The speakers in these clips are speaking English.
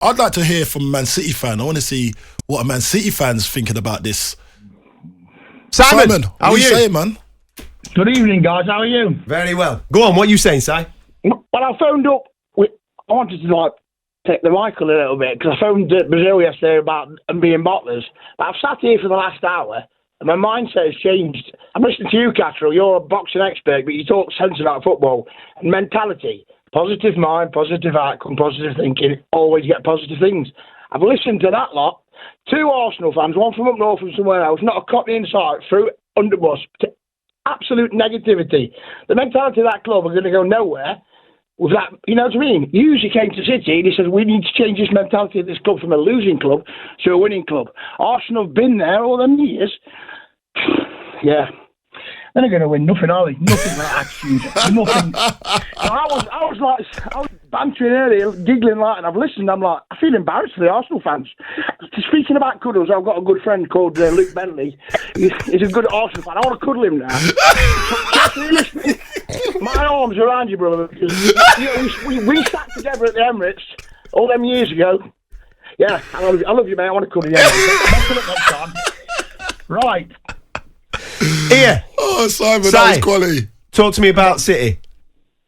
I'd like to hear from a Man City fan. I want to see what a Man City fan's thinking about this. Simon, how are you saying, man? Good evening, guys. How are you? Very well. Go on, what are you saying, Si? Well, I phoned up. I wanted to take the mic a little bit because I phoned Brazil yesterday about them being bottlers. But I've sat here for the last hour and my mindset has changed. I'm listening to you, Catterall. You're a boxing expert, but you talk sense about football and mentality. Positive mind, positive outcome, positive thinking. Always get positive things. I've listened to that lot. 2 Arsenal fans, one from up north and somewhere else, not a Cockney inside, through underbus to absolute negativity. The mentality of that club are going to go nowhere with that. You know what I mean? He usually came to City and he said, we need to change this mentality of this club from a losing club to a winning club. Arsenal have been there all them years. Yeah. They're not going to win nothing, are they? Nothing like attitude. Nothing. I was bantering earlier, giggling like, and I've listened. I'm like, I feel embarrassed for the Arsenal fans. Speaking about cuddles, I've got a good friend called Luke Bentley. He's a good Arsenal fan. I want to cuddle him now. My arms are around you, brother. Because, we sat together at the Emirates all them years ago. Yeah, I love you, mate. I want to cuddle you. Best of luck next time. Right. Here. Oh, Simon, that was quality. Talk to me about City.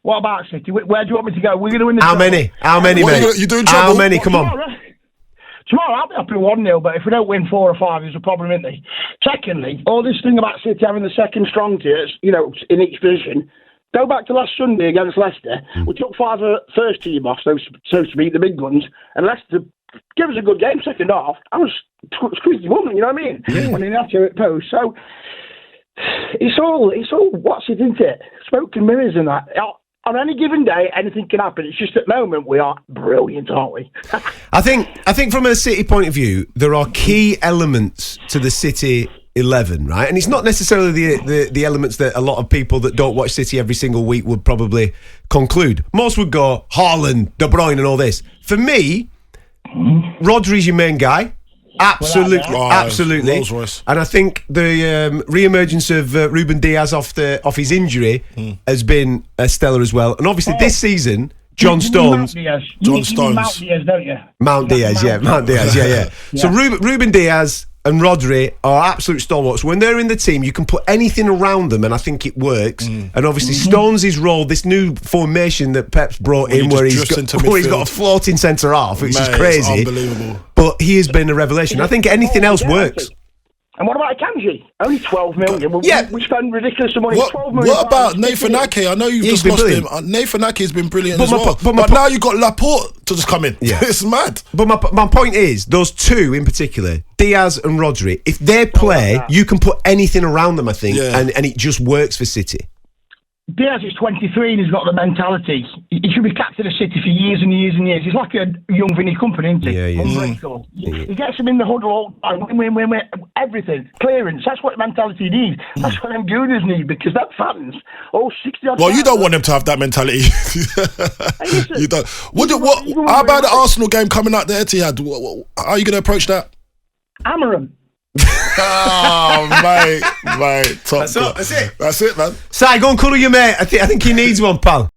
What about City? Where do you want me to go? We're going to win the How many, mate? You doing trouble? How many? Come on. Tomorrow I'll be up in 1-0, but if we don't win 4 or 5, there's a problem, isn't there? Secondly, all this thing about City having the second strong tiers, in each position. Go back to last Sunday against Leicester. We took 5 first team off, so to speak, the big guns, and Leicester gave us a good game second half. I was squeezed the woman, you know what I mean? Yeah. When they had to at post. So it's all what's it, isn't it? Smoke and mirrors and that. On any given day, anything can happen. It's just at the moment we are brilliant, aren't we? I think from a City point of view, there are key elements to the City 11, right? And it's not necessarily the elements that a lot of people that don't watch City every single week would probably conclude. Most would go Haaland, De Bruyne, and all this. For me, Rodri's your main guy. Absolutely. And I think the re-emergence of Ruben Diaz off his injury has been stellar as well. And obviously this season, John Stones. Mount Diaz, don't you? Mount Diaz, yeah. So Ruben Diaz and Rodri are absolute stalwarts. When they're in the team, you can put anything around them, and I think it works. And obviously, Stones' role, this new formation that Pep's brought in, where he's got a floating centre half, which is crazy. It's unbelievable. But he has been a revelation. I think anything else works. And what about Akanji? Only 12 million. We spend ridiculous money. What about Nathan Ake? I know you've just lost him. Nathan Ake has been brilliant as well. But now you've got Laporte to just come in. Yeah. It's mad. But my point is, those two in particular, Diaz and Rodri, if they play, you can put anything around them, I think, and it just works for City. Diaz is 23 and he's got the mentality. He should be captain of City for years and years and years. He's like a young Vinnie Company, isn't he? Yeah. He gets him in the huddle all the time, win, everything. Clearance, that's what mentality needs. That's what them Gooners need, because that fans, 60-odd... Well, you don't want them to have that mentality. You don't. How about the Arsenal game coming out the Etihad? How are you going to approach that? Hammer him. Oh, mate. Top. That's it. That's it, man. Si, go and cuddle your mate. I think he needs one, pal.